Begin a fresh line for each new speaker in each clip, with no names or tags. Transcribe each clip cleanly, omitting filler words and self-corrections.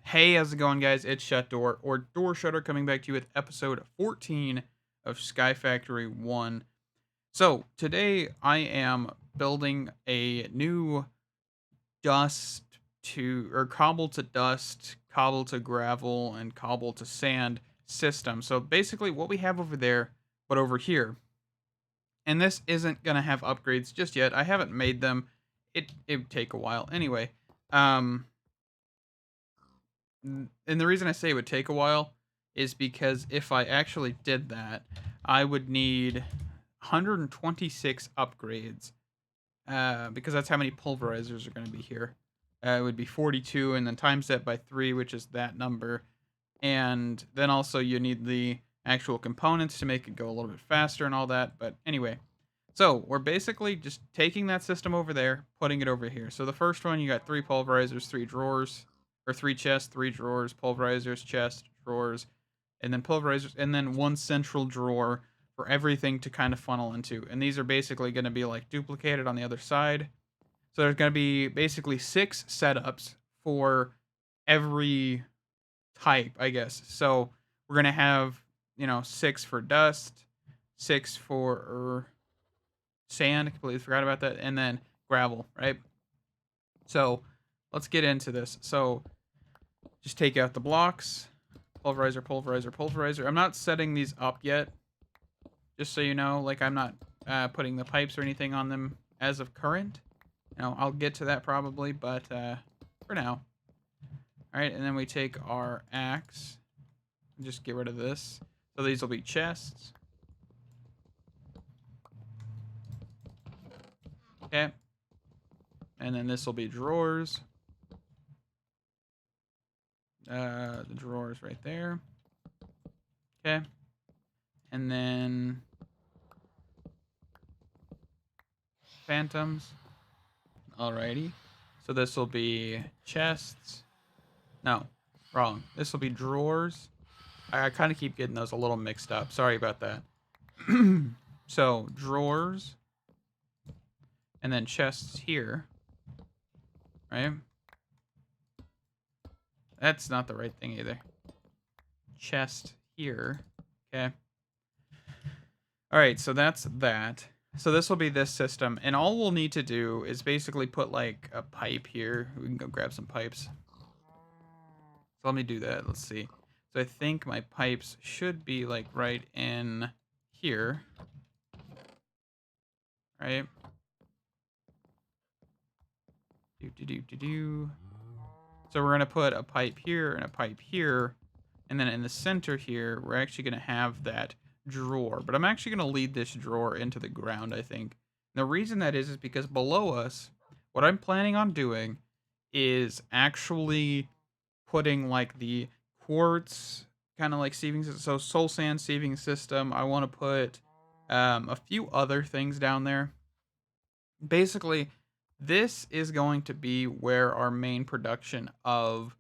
Hey, how's it going, guys? It's Shut Door or Doorshutter coming back to you with episode 14 of Skyfactory 1. So, today I am building a new dust or cobble to dust, cobble to gravel, and cobble to sand system. So, basically, what we have over there, but over here. And this isn't going to have upgrades just yet. I haven't made them. It would take a while. Anyway, um, and the reason I say it would take a while is because if I actually did that, I would need 126 upgrades because that's how many pulverizers are going to be here. It would be 42, and then times that by 3, which is that number. And then also you need the actual components to make it go a little bit faster and all that. But anyway, so we're basically just taking that system over there, putting it over here. So the first one, you got 3 pulverizers, 3 drawers, or 3 chests, 3 drawers, pulverizers, chest, drawers, and then pulverizers, and then one central drawer for everything to kind of funnel into. And these are basically going to be like duplicated on the other side. So there's going to be basically 6 setups for every type, I guess. So we're going to have, 6 for dust, 6 for sand, completely forgot about that, and then gravel, right? So let's get into this. So just take out the blocks, pulverizer, pulverizer, pulverizer. I'm not setting these up yet, just so you know. Like, I'm not putting the pipes or anything on them as of current. I'll get to that probably, but for now. All right, and then we take our axe and just get rid of this. So these will be chests. Okay. And then this will be drawers. The drawers right there. Okay. And then phantoms. Alrighty. So this will be chests. No, wrong. This will be drawers. I kind of keep getting those a little mixed up. Sorry about that. So drawers. And then chests here. Right? That's not the right thing either. Chest here. Okay. Alright, so that's that. So this will be this system. And all we'll need to do is basically put like a pipe here. We can go grab some pipes. So let me do that. Let's see. So I think my pipes should be like right in here. Right? So we're going to put a pipe here and a pipe here. And then in the center here, we're actually going to have that drawer. But I'm actually going to lead this drawer into the ground, I think. And the reason that is because below us, what I'm planning on doing is actually putting like the quartz kind of like sieving system. So soul sand sieving system. I want to put a few other things down there. Basically, this is going to be where our main production of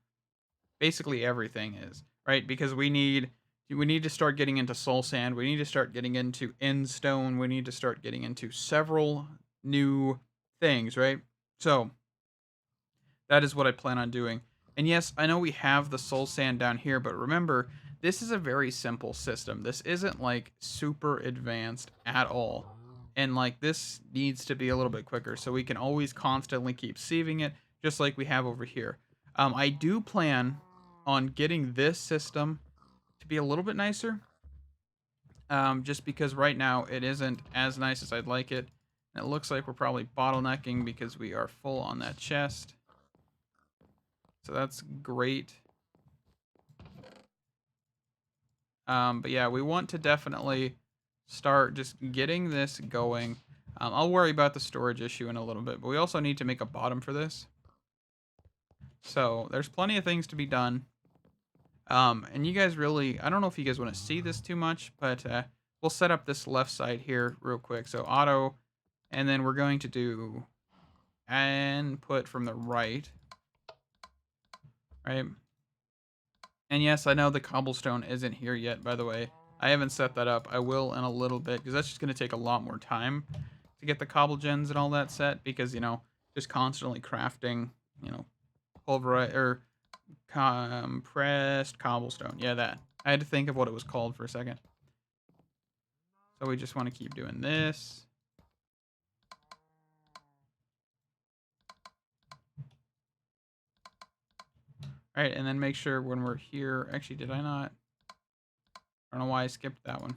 basically everything is, right? Because we need to start getting into soul sand. We need to start getting into end stone. We need to start getting into several new things, right? So that is what I plan on doing. And yes, I know we have the soul sand down here, but remember, this is a very simple system. This isn't like super advanced at all. And like this needs to be a little bit quicker so we can always constantly keep sieving it just like we have over here. I do plan on getting this system to be a little bit nicer. Just because right now it isn't as nice as I'd like it. And it looks like we're probably bottlenecking because we are full on that chest. So that's great. But yeah, we want to definitely start just getting this going. I'll worry about the storage issue in a little bit, but we also need to make a bottom for this. So there's plenty of things to be done. And you guys really, I don't know if you guys want to see this too much, but we'll set up this left side here real quick. So auto, and then we're going to do input from the right. Right? And yes, I know the cobblestone isn't here yet, by the way. I haven't set that up. I will in a little bit, because that's just going to take a lot more time to get the cobble gens and all that set, because, just constantly crafting, pulverize or Compressed cobblestone. Yeah, that. I had to think of what it was called for a second. So we just want to keep doing this. All right, and then make sure when we're here. Actually, did I not? I don't know why I skipped that one.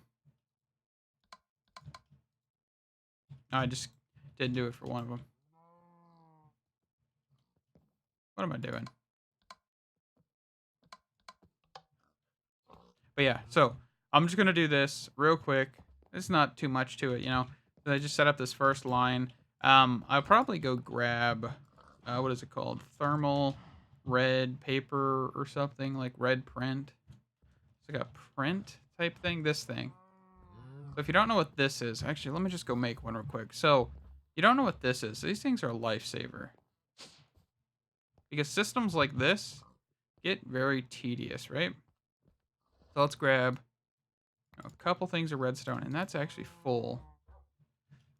No, I just didn't do it for one of them. What am I doing? But yeah, so I'm just gonna do this real quick. It's not too much to it, you know. I just set up this first line. I'll probably go grab what is it called? Thermal red paper or something like red print. It's like a print type thing. This thing. So if you don't know what this is, actually, let me just go make one real quick. So you don't know what this is. These things are a lifesaver because systems like this get very tedious, right? So let's grab a couple things of redstone, and that's actually full.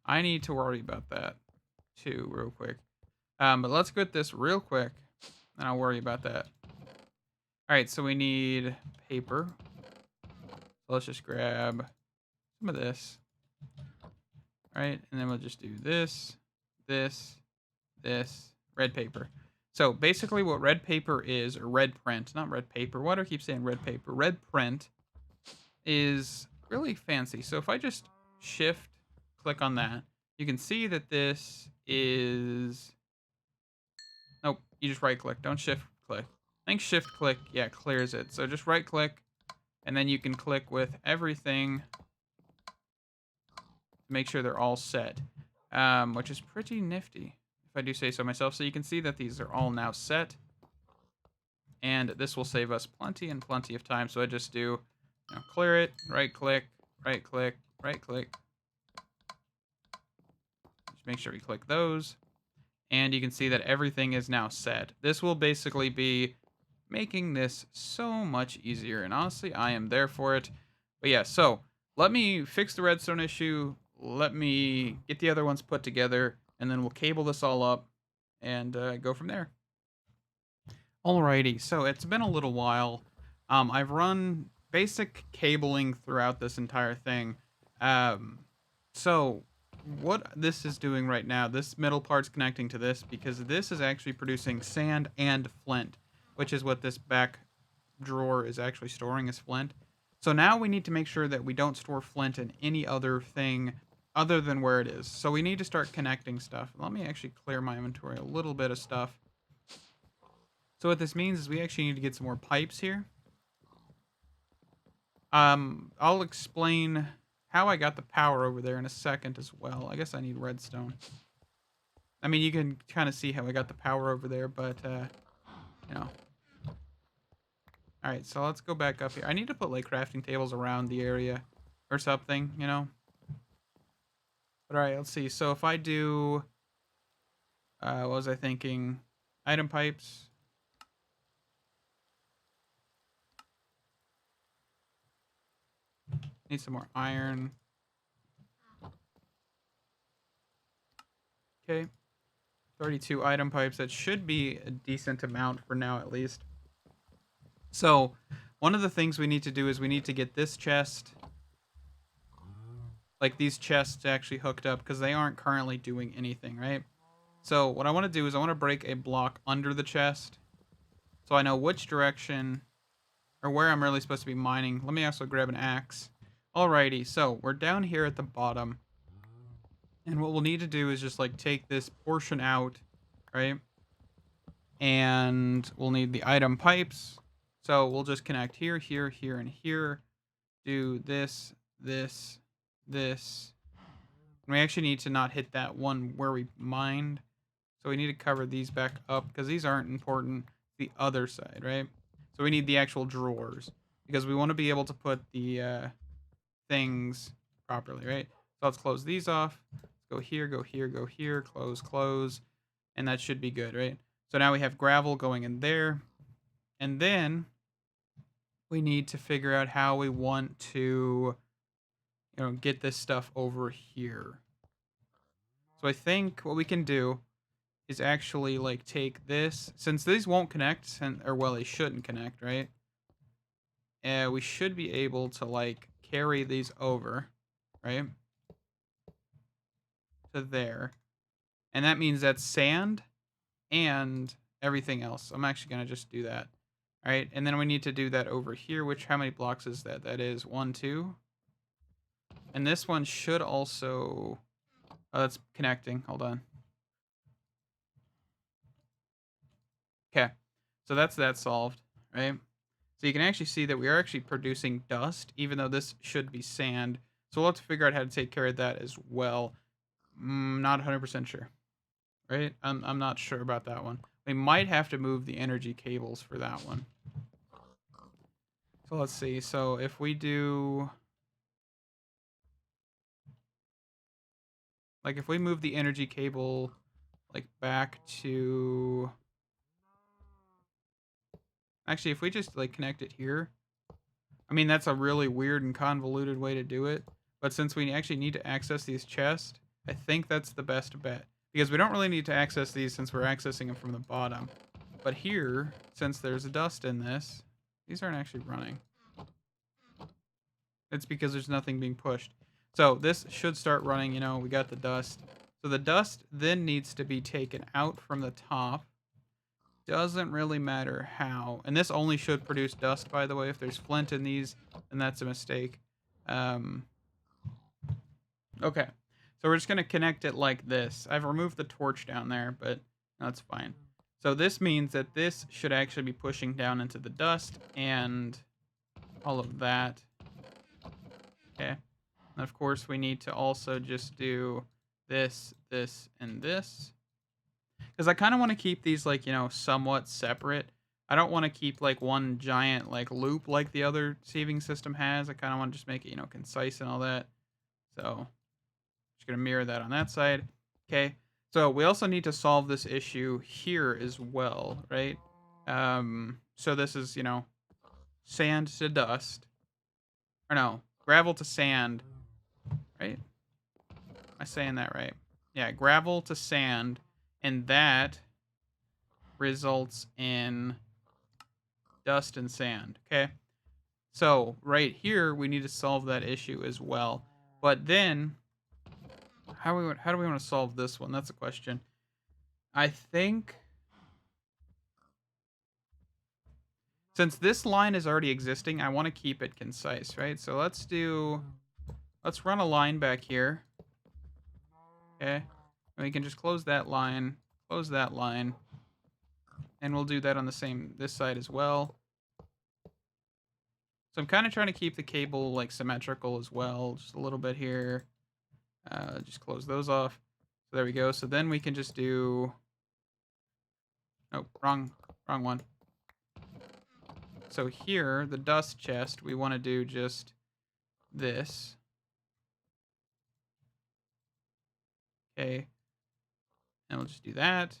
I need to worry about that too, real quick. But let's get this real quick, and I'll worry about that. All right, so we need paper. So let's just grab some of this. All right, and then we'll just do this, this, this, red paper. So basically what red paper is, or red print, not red paper. Why do I keep saying red paper? Red print is really fancy. So if I just shift click on that, you can see that this is, nope, you just right click, don't shift click. I think shift click, yeah, clears it. So just right click, and then you can click with everything to make sure they're all set, which is pretty nifty, if I do say so myself. So you can see that these are all now set, and this will save us plenty and plenty of time. So I just do, you know, clear it, right click, right click, right click. Just make sure we click those, and you can see that everything is now set. This will basically be making this so much easier, and honestly, I am there for it. But yeah, so let me fix the redstone issue. Let me get the other ones put together, and then we'll cable this all up and go from there. Alrighty, so it's been a little while. I've run basic cabling throughout this entire thing. So what this is doing right now, this middle part's connecting to this because this is actually producing sand and flint, which is what this back drawer is actually storing as flint. So now we need to make sure that we don't store flint in any other thing other than where it is. So we need to start connecting stuff. Let me actually clear my inventory a little bit of stuff. So what this means is we actually need to get some more pipes here. I'll explain how I got the power over there in a second as well. I guess I need redstone. I mean, you can kind of see how I got the power over there, but, you know. Alright, so let's go back up here. I need to put, like, crafting tables around the area or something, you know. But alright, let's see. So if I do, what was I thinking? Item pipes. Need some more iron. Okay. 32 item pipes. That should be a decent amount for now, at least. So, one of the things we need to do is we need to get this chest, like these chests actually hooked up, because they aren't currently doing anything, right? So, what I want to do is I want to break a block under the chest, so I know which direction, or where I'm really supposed to be mining. Let me also grab an axe. Alrighty, so we're down here at the bottom. And what we'll need to do is just like take this portion out, right? And we'll need the item pipes. So we'll just connect here, here, here, and here. Do this, this, this. And we actually need to not hit that one where we mined. So we need to cover these back up because these aren't important. The other side, right? So we need the actual drawers because we want to be able to put the things properly, right? So let's close these off. Go here, go here, go here, close, close, and that should be good, right? So now we have gravel going in there, and then we need to figure out how we want to, you know, get this stuff over here. So I think what we can do is actually like take this, since these won't connect, or well, they shouldn't connect, right? We should be able to like carry these over, right, to there, and that means that's sand and everything else. I'm actually gonna just do that. All right, and then we need to do that over here. Which how many blocks is that? That is 1, 2, and this one should also. Oh, that's connecting. Hold on. Okay, so that's that solved, right? So you can actually see that we are actually producing dust, even though this should be sand. So we'll have to figure out how to take care of that as well. Not 100% sure, right? I'm not sure about that one. We might have to move the energy cables for that one. So let's see. So if we do, like, if we move the energy cable, like, back to, actually, if we just, like, connect it here, I mean, that's a really weird and convoluted way to do it. But since we actually need to access these chests, I think that's the best bet. Because we don't really need to access these since we're accessing them from the bottom. But here, since there's dust in this, these aren't actually running. It's because there's nothing being pushed. So this should start running, we got the dust. So the dust then needs to be taken out from the top. Doesn't really matter how. And this only should produce dust, by the way. If there's flint in these, then that's a mistake. Okay. So we're just going to connect it like this. I've removed the torch down there, but that's fine. So this means that this should actually be pushing down into the dust and all of that. Okay. And of course, we need to also just do this, this, and this. Because I kind of want to keep these, like, somewhat separate. I don't want to keep, like, one giant, like, loop like the other sieving system has. I kind of want to just make it, concise and all that. So, just going to mirror that on that side. Okay. So, we also need to solve this issue here as well, right? So this is, sand to dust. Or no, gravel to sand, right? Am I saying that right? Yeah, gravel to sand, and that results in dust and sand. Okay, so right here we need to solve that issue as well. But then, how do we want to solve this one? That's a question. I think since this line is already existing, I want to keep it concise, right? So let's run a line back here. Okay, and we can just close that line, and we'll do that on this side as well. So I'm kind of trying to keep the cable like symmetrical as well, just a little bit here. Just close those off. So there we go. So then we can just do, nope, wrong one. So here, the dust chest, we want to do just this. Okay. And we'll just do that,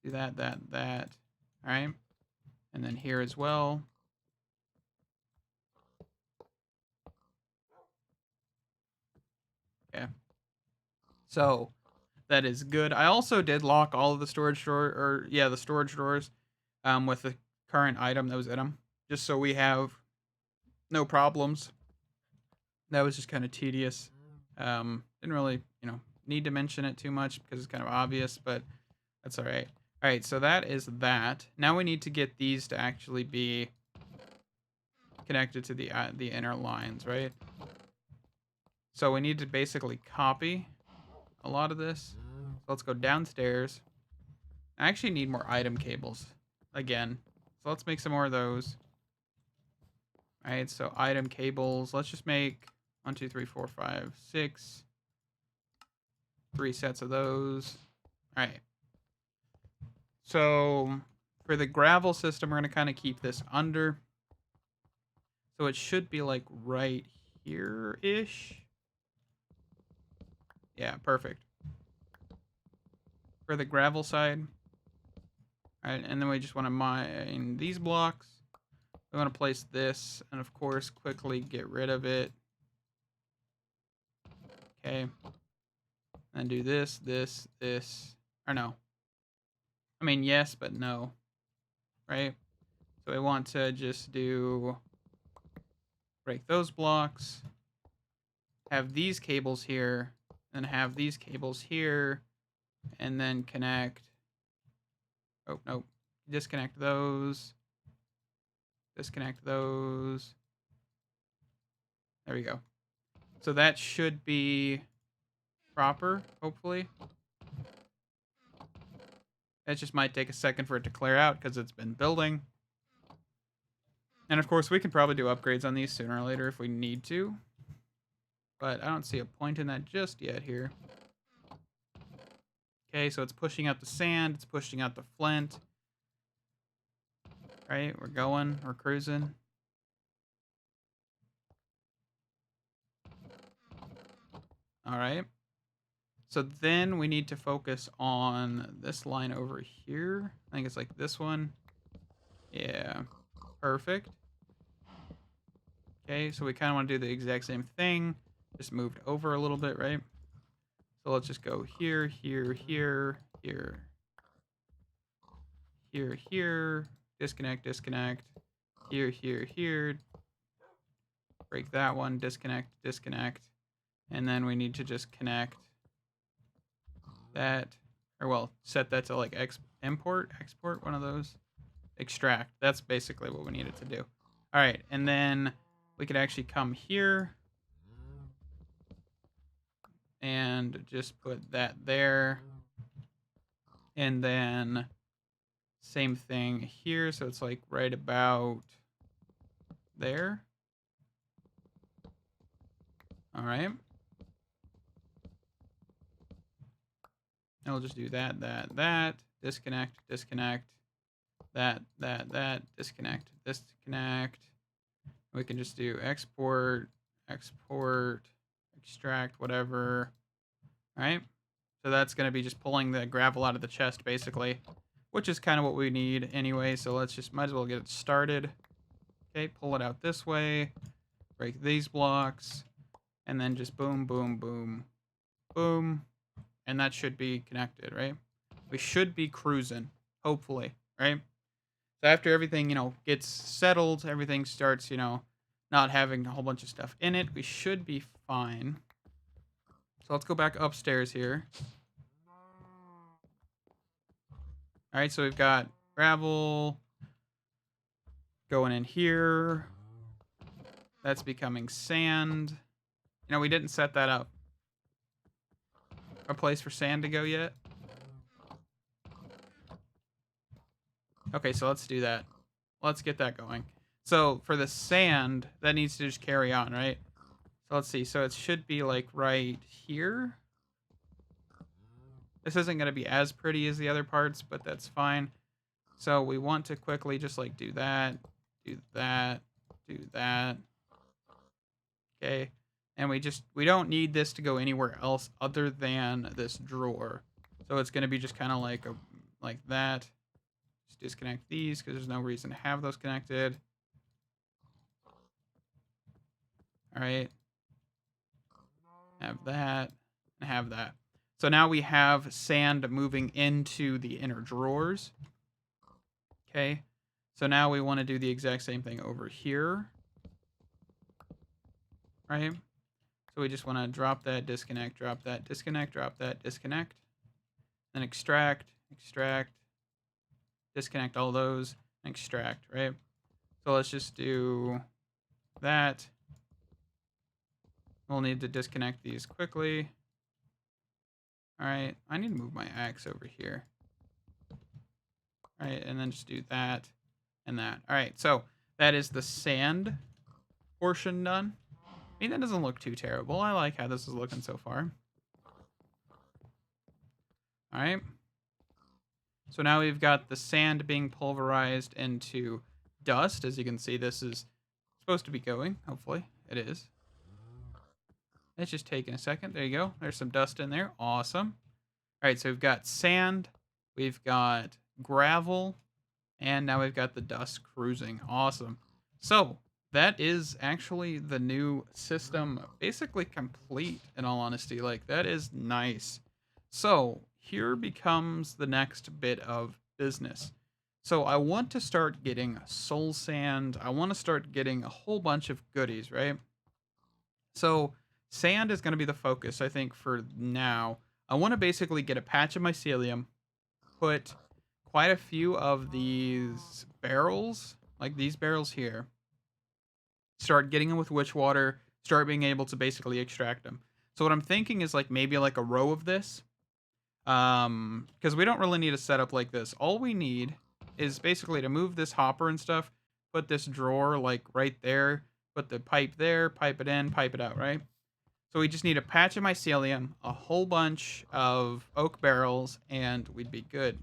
that. All right. And then here as well. Okay. So that is good. I also did lock all of the storage the storage drawers with the current item that was in them, just so we have no problems. That was just kind of tedious. Didn't really, need to mention it too much because it's kind of obvious, but that's all right. All right, so that is that. Now we need to get these to actually be connected to the inner lines, right? So we need to basically copy a lot of this. So let's go downstairs. I actually need more item cables again. So let's make some more of those. All right, so item cables. Let's just make 1, 2, 3, 4, 5, 6. 3 sets of those. All right. So for the gravel system, we're going to kind of keep this under. So it should be like right here-ish. Yeah, perfect. For the gravel side. All right, and then we just want to mine these blocks. We want to place this, and of course, quickly get rid of it. Okay. And do this, or no. I mean, yes, but no, right? So we want to just break those blocks, have these cables here, and have these cables here, and then connect. Oh, no. Disconnect those. Disconnect those. There we go. So that should be proper, hopefully. That just might take a second for it to clear out because it's been building. And of course, we can probably do upgrades on these sooner or later if we need to. But I don't see a point in that just yet here. Okay, so it's pushing out the sand. It's pushing out the flint. Right, we're going. We're cruising. All right. So then we need to focus on this line over here. I think it's like this one. Yeah, perfect. Okay, so we kind of want to do the exact same thing, just moved over a little bit, right? So let's just go here, here, here, here, here, here, disconnect, disconnect, here, here, here, break that one, disconnect, disconnect, and then we need to just connect that, or well, set that to like import, export, one of those, extract. That's basically what we needed to do. All right, and then we could actually come here and just put that there. And then same thing here. So it's like right about there. All right. And we'll just do that, that, disconnect, disconnect, that, disconnect, disconnect. We can just do export, export, extract, whatever. All right. So that's going to be just pulling the gravel out of the chest, basically, which is kind of what we need anyway. So let's just might as well get it started. Okay, pull it out this way, break these blocks, and then just boom, boom, boom, boom. And that should be connected, right? We should be cruising, hopefully, right? So after everything, gets settled, everything starts, not having a whole bunch of stuff in it, we should be fine. So let's go back upstairs here. All right, so we've got gravel going in here. That's becoming sand. We didn't set that up. A place for sand to go yet? Okay, so let's do that. Let's get that going. So for the sand, that needs to just carry on, right? So let's see. So it should be like right here. This isn't going to be as pretty as the other parts, but that's fine. So we want to quickly just like do that, do that, do that. Okay. And we don't need this to go anywhere else other than this drawer. So it's going to be just kind of like that. Just disconnect these because there's no reason to have those connected. All right. Have that and have that. So now we have sand moving into the inner drawers. Okay. So now we want to do the exact same thing over here. Right? So we just want to drop that, disconnect, drop that, disconnect, drop that, disconnect. Then extract, extract, disconnect all those, and extract, right? So let's just do that. We'll need to disconnect these quickly. All right, I need to move my axe over here. All right, and then just do that and that. All right, so that is the sand portion done. I mean, that doesn't look too terrible. I like how this is looking so far. All right. So now we've got the sand being pulverized into dust. As you can see, this is supposed to be going. Hopefully, it is. It's just taking a second. There you go. There's some dust in there. Awesome. All right, so we've got sand. We've got gravel. And now we've got the dust cruising. Awesome. So that is actually the new system basically complete, in all honesty. Like, that is nice. So here becomes the next bit of business. So I want to start getting soul sand. I want to start getting a whole bunch of goodies, right? So sand is going to be the focus, I think, for now. I want to basically get a patch of mycelium, put quite a few of these barrels, like these barrels here, start getting them with witch water, start being able to basically extract them. So what I'm thinking is like maybe like a row of this, because we don't really need a setup like this. All we need is basically to move this hopper and stuff, put this drawer like right there, put the pipe there, pipe it in, pipe it out, right? So we just need a patch of mycelium, a whole bunch of oak barrels, and we'd be good.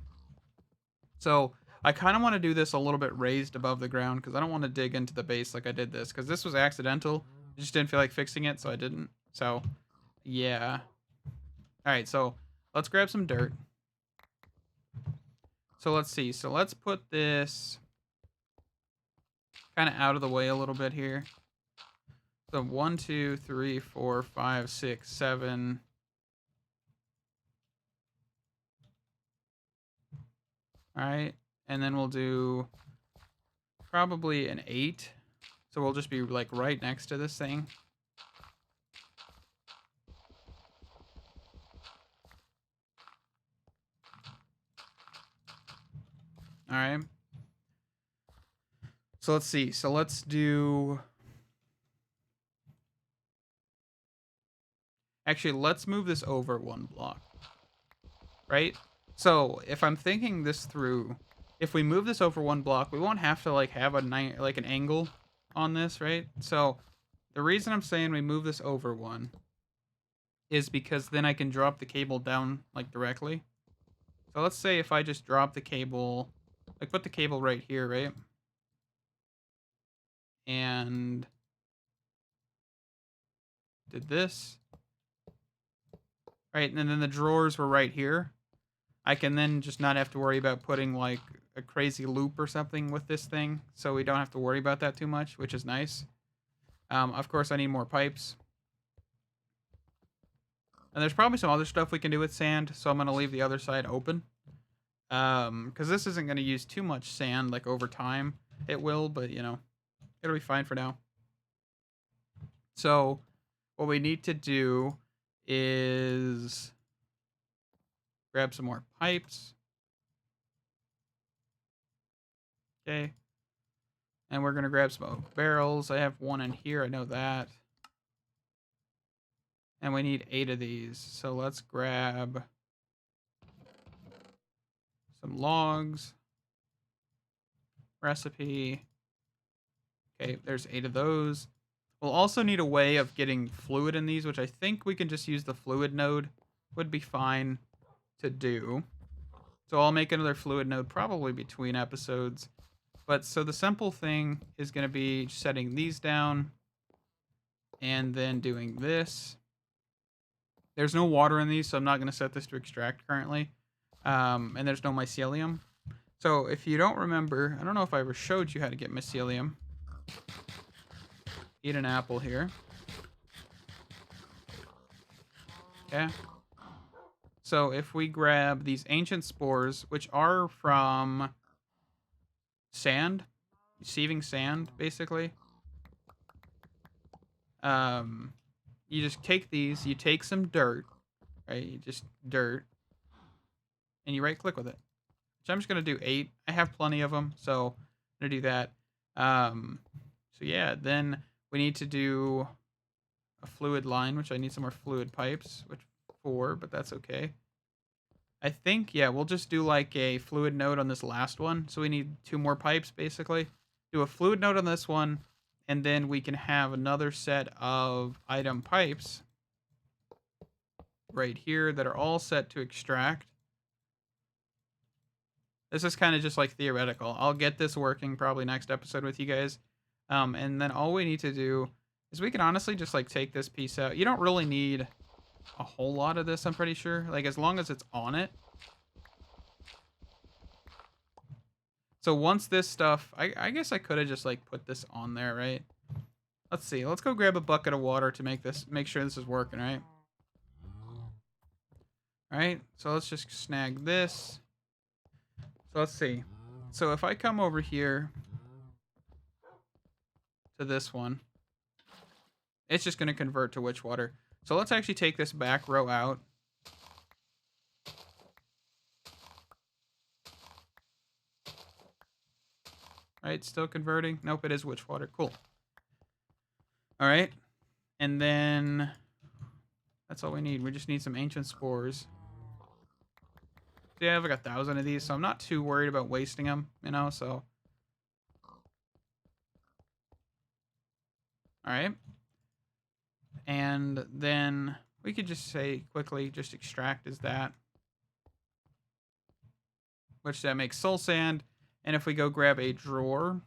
So I kind of want to do this a little bit raised above the ground because I don't want to dig into the base like I did this because this was accidental. I just didn't feel like fixing it, so I didn't. So yeah. All right, so let's grab some dirt. So let's see. So let's put this kind of out of the way a little bit here. So 1, 2, 3, 4, 5, 6, 7. All right, and then we'll do probably an 8. So we'll just be like right next to this thing. All right. So let's see. So let's do. Actually, let's move this over 1 block. Right? So if I'm thinking this through, if we move this over 1 block, we won't have to like have like an angle on this, right? So the reason I'm saying we move this over 1 is because then I can drop the cable down like directly. So let's say if I just drop the cable, like put the cable right here, right? And did this. Right, and then the drawers were right here. I can then just not have to worry about putting like a crazy loop or something with this thing, so we don't have to worry about that too much, which is nice. Of course, I need more pipes. And there's probably some other stuff we can do with sand, so I'm going to leave the other side open. Because this isn't going to use too much sand, like over time. It will, but, you know, it'll be fine for now. So, what we need to do is grab some more pipes. Okay. And we're going to grab some oak barrels. I have 1 in here. I know that. And we need 8 of these. So let's grab some logs. Recipe. Okay, there's 8 of those. We'll also need a way of getting fluid in these, which I think we can just use the fluid node. Would be fine to do. So I'll make another fluid node probably between episodes. But so the simple thing is going to be setting these down and then doing this. There's no water in these, so I'm not going to set this to extract currently. And there's no mycelium. So if you don't remember, I don't know if I ever showed you how to get mycelium. Eat an apple here. Okay. So if we grab these ancient spores, which are from sand, receiving sand, basically. You just take these, you take some dirt, right? You just dirt, and you right click with it. So I'm just gonna do 8. I have plenty of them, so I'm gonna do that. So yeah, then we need to do a fluid line, which I need some more fluid pipes, which 4, but that's okay. I think, yeah, we'll just do like a fluid node on this last one. So we need 2 more pipes, basically. Do a fluid node on this one, and then we can have another set of item pipes right here that are all set to extract. This is kind of just like theoretical. I'll get this working probably next episode with you guys. And then all we need to do is we can honestly just like take this piece out. You don't really need a whole lot of this, I'm pretty sure. Like as long as it's on it. So once this stuff, I guess I could have just like put this on there, right? Let's see. Let's go grab a bucket of water to make sure this is working, right? All right. So let's just snag this. So let's see. So if I come over here to this one, it's just going to convert to witch water. So let's actually take this back row out. Right, still converting. Nope, it is witch water. Cool. All right. And then that's all we need. We just need some ancient spores. Yeah, I have like 1,000 of these, so I'm not too worried about wasting them, you know, so. All right. And then we could just say quickly, just extract as that. Which that makes soul sand. And if we go grab a drawer,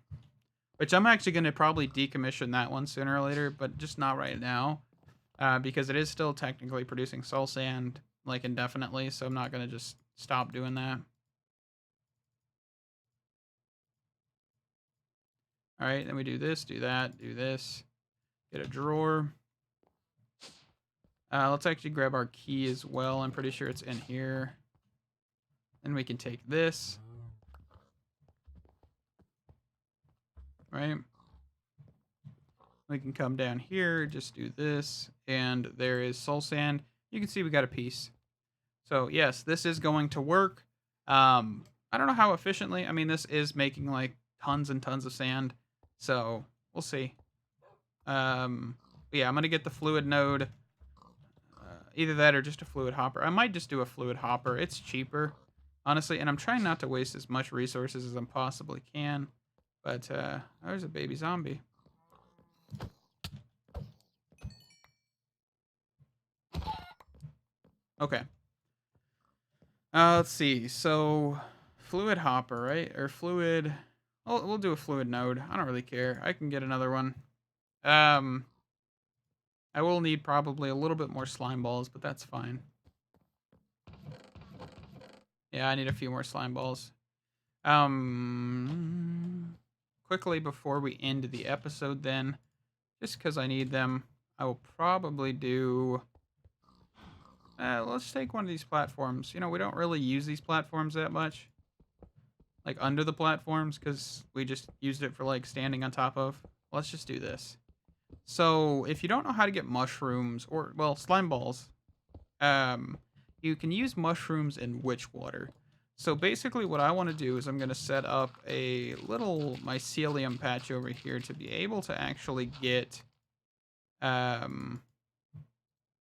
which I'm actually going to probably decommission that one sooner or later, but just not right now. Because it is still technically producing soul sand, like, indefinitely, so I'm not going to just stop doing that. Alright, then we do this, do that, do this. Get a drawer. Let's actually grab our key as well. I'm pretty sure it's in here. Then we can take this. Right? We can come down here, just do this, and there is soul sand. You can see we got a piece. So yes, this is going to work. I don't know how efficiently. I mean, this is making like tons and tons of sand. So we'll see. Yeah, I'm going to get the fluid node. Either that or just a fluid hopper. I might just do a fluid hopper. It's cheaper, honestly. And I'm trying not to waste as much resources as I possibly can. But there's a baby zombie. Okay. Let's see. So, fluid hopper, right? Or fluid. Oh, we'll do a fluid node. I don't really care. I can get another one. I will need probably a little bit more slime balls, but that's fine. Yeah, I need a few more slime balls. Quickly before we end the episode, then, just because I need them, I will probably do. Let's take one of these platforms. You know, we don't really use these platforms that much. Like under the platforms, because we just used it for like standing on top of. Let's just do this. So if you don't know how to get mushrooms or, well, slime balls, you can use mushrooms in witch water. So basically what I want to do is I'm going to set up a little mycelium patch over here to be able to actually get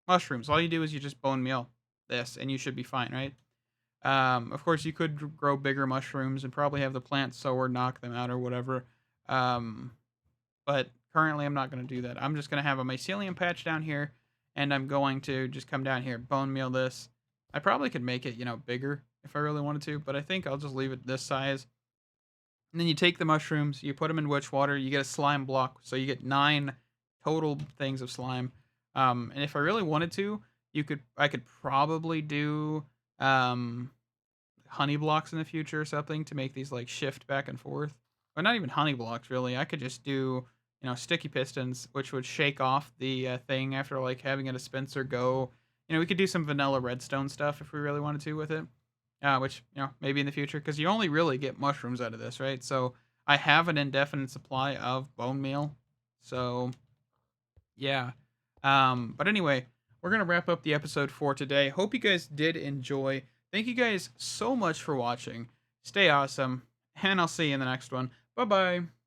mushrooms. All you do is you just bone meal this and you should be fine, right? Of course, you could grow bigger mushrooms and probably have the plant sower knock them out or whatever. But currently, I'm not going to do that. I'm just going to have a mycelium patch down here, and I'm going to just come down here, bone meal this. I probably could make it, you know, bigger if I really wanted to, but I think I'll just leave it this size. And then you take the mushrooms, you put them in witch water, you get a slime block, so you get 9 total things of slime. And if I really wanted to, I could probably do honey blocks in the future or something to make these like shift back and forth. But not even honey blocks really. I could just do, you know, sticky pistons, which would shake off the thing after like having a dispenser go. You know, we could do some vanilla redstone stuff if we really wanted to with it. Which, you know, maybe in the future, because you only really get mushrooms out of this, right? So I have an indefinite supply of bone meal. So yeah. But anyway, we're gonna wrap up the episode for today. Hope you guys did enjoy. Thank you guys so much for watching. Stay awesome, and I'll see you in the next one. Bye bye.